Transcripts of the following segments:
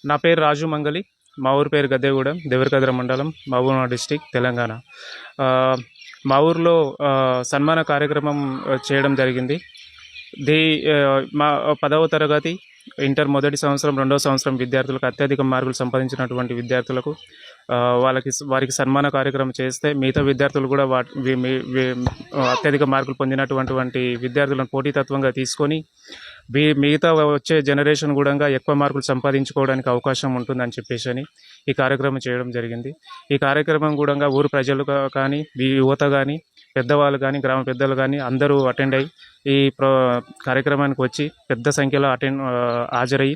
నా పేరు రాజు మంగలి. మా ఊరి పేరు గద్దెగూడెం, దేవరకద్ర మండలం, మహబూబ్నగర్ డిస్టిక్, తెలంగాణ. మా ఊర్లో సన్మాన కార్యక్రమం చేయడం జరిగింది. దీ మా 10వ తరగతి, ఇంటర్ మొదటి సంవత్సరం, రెండవ సంవత్సరం విద్యార్థులకు, అత్యధిక మార్కులు సంపాదించినటువంటి విద్యార్థులకు వారికి సన్మాన కార్యక్రమం చేస్తే, మిగతా విద్యార్థులు కూడా అత్యధిక మార్కులు పొందినటువంటి విద్యార్థులను పోటీతత్వంగా తీసుకొని మిగతా వచ్చే జనరేషన్ కూడా ఎక్కువ మార్కులు సంపాదించుకోవడానికి అవకాశం ఉంటుందని చెప్పేసి ఈ కార్యక్రమం చేయడం జరిగింది. ఈ కార్యక్రమం కూడా ఊరు ప్రజలు కానీ, యువత కానీ, పెద్దవాళ్ళు కానీ, గ్రామ పెద్దలు కానీ అందరూ అటెండ్ అయ్యి ఈ కార్యక్రమానికి వచ్చి పెద్ద సంఖ్యలో హాజరయ్యి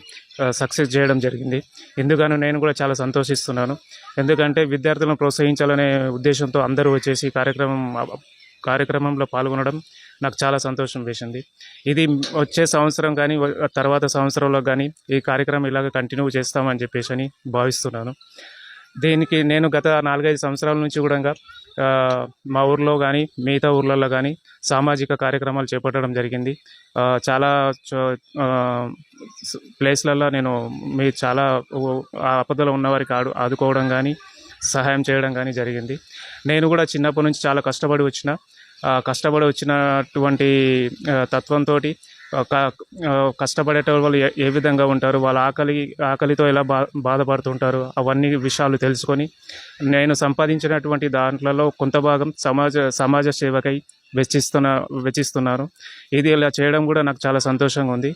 సక్సెస్ చేయడం జరిగింది. ఇందుకని నేను కూడా చాలా సంతోషిస్తున్నాను. ఎందుకంటే విద్యార్థులను ప్రోత్సహించాలనే ఉద్దేశంతో అందరూ వచ్చేసి కార్యక్రమంలో పాల్గొనడం నాకు చాలా సంతోషం వేసింది. ఇది వచ్చే సంవత్సరం కానీ తర్వాత సంవత్సరంలో కానీ ఈ కార్యక్రమం ఇలాగ కంటిన్యూ చేస్తామని చెప్పేసి భావిస్తున్నాను. దీనికి నేను గత 4-5 సంవత్సరాల నుంచి కూడా మా ఊర్లో కానీ, మిగతా ఊర్లలో కానీ సామాజిక కార్యక్రమాలు చేపట్టడం జరిగింది. చాలా ప్లేస్లలో నేను చాలా ఆపదలో ఉన్నవారికి ఆదుకోవడం కానీ, సహాయం చేయడం కానీ జరిగింది. నేను కూడా చిన్నప్పటి నుంచి చాలా కష్టపడి వచ్చినటువంటి తత్వంతో కష్టపడేట వాళ్ళు ఏ విధంగా ఉంటారు, వాళ్ళ ఆకలితో ఎలా బాధపడుతుంటారు, అవన్నీ విషయాలు తెలుసుకొని నేను సంపాదించినటువంటి దాంట్లో కొంత భాగం సమాజ సేవకై వెచ్చిస్తున్నాను. ఇది ఇలా చేయడం కూడా నాకు చాలా సంతోషంగా ఉంది.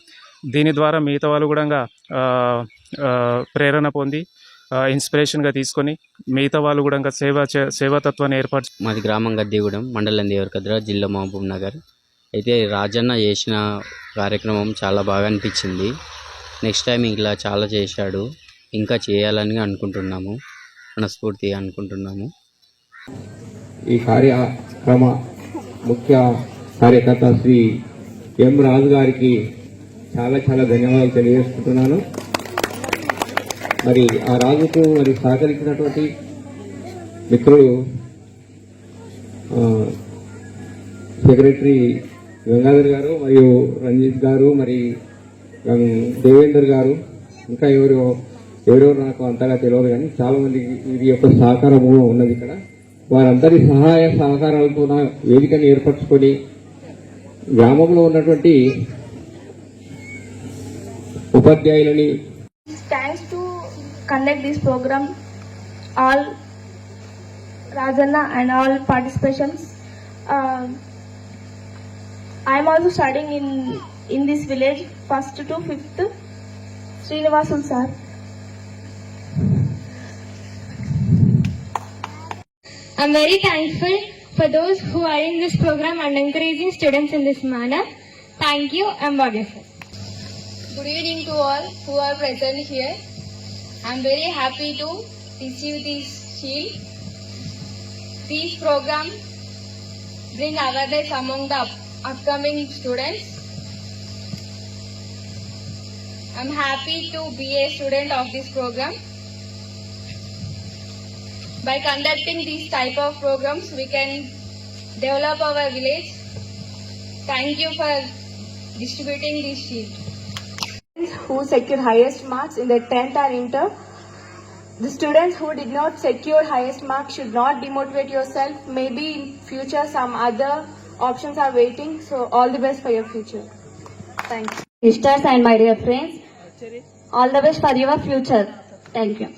దీని ద్వారా మిగతా వాళ్ళు కూడా ప్రేరణ పొంది ఇన్స్పిరేషన్గా తీసుకొని మిగతా వాళ్ళు కూడా సేవాతత్వాన్ని ఏర్పాటు. మాది గ్రామం గద్దెగూడెం, మండలం దేవరకద్ర, జిల్లా మహబూబ్నగర్. అయితే రాజన్న చేసిన కార్యక్రమం చాలా బాగా అనిపించింది. నెక్స్ట్ టైం ఇలా చాలా చేశాడు, ఇంకా చేయాలని అనుకుంటున్నాము, మనస్ఫూర్తిగా అనుకుంటున్నాము. ఈ కార్యక్రమ ముఖ్య కార్యకర్త శ్రీ ఎం రాజు గారికి చాలా ధన్యవాదాలు తెలియజేసుకుంటున్నాను. మరి ఆ రాజుకు సహకరించినటువంటి మిత్రులు సెక్రటరీ గంగాధర్ గారు, మరియు రంజిత్ గారు, మరి దేవేందర్ గారు, ఇంకా ఎవరెవరు నాకు అంతగా తెలియదు, కానీ చాలా మందికి ఇది యొక్క సహకారము ఉన్నది. ఇక్కడ వారందరి సహాయ సహకారాలతో వేదికను ఏర్పరచుకొని గ్రామంలో ఉన్నటువంటి ఉపాధ్యాయులని conduct this program, all Rajanna and all participations. I am also studying in this village, 1st to 5th. Srinivasan sir. I am very thankful for those who are in this program and encouraging students in this manner. Thank you and wonderful. Good evening to all who are present here. I am very happy to receive this shield. These programs bring awareness among the upcoming students. I am happy to be a student of this program. By conducting these type of programs, we can develop our village. Thank you for distributing this shield. Who secured highest marks in the 10th and inter. The students who did not secure highest marks should not demotivate yourself. Maybe in future some other options are waiting. So all the best for your future. Thanks. Sisters and my dear friends, all the best for your future. Thank you.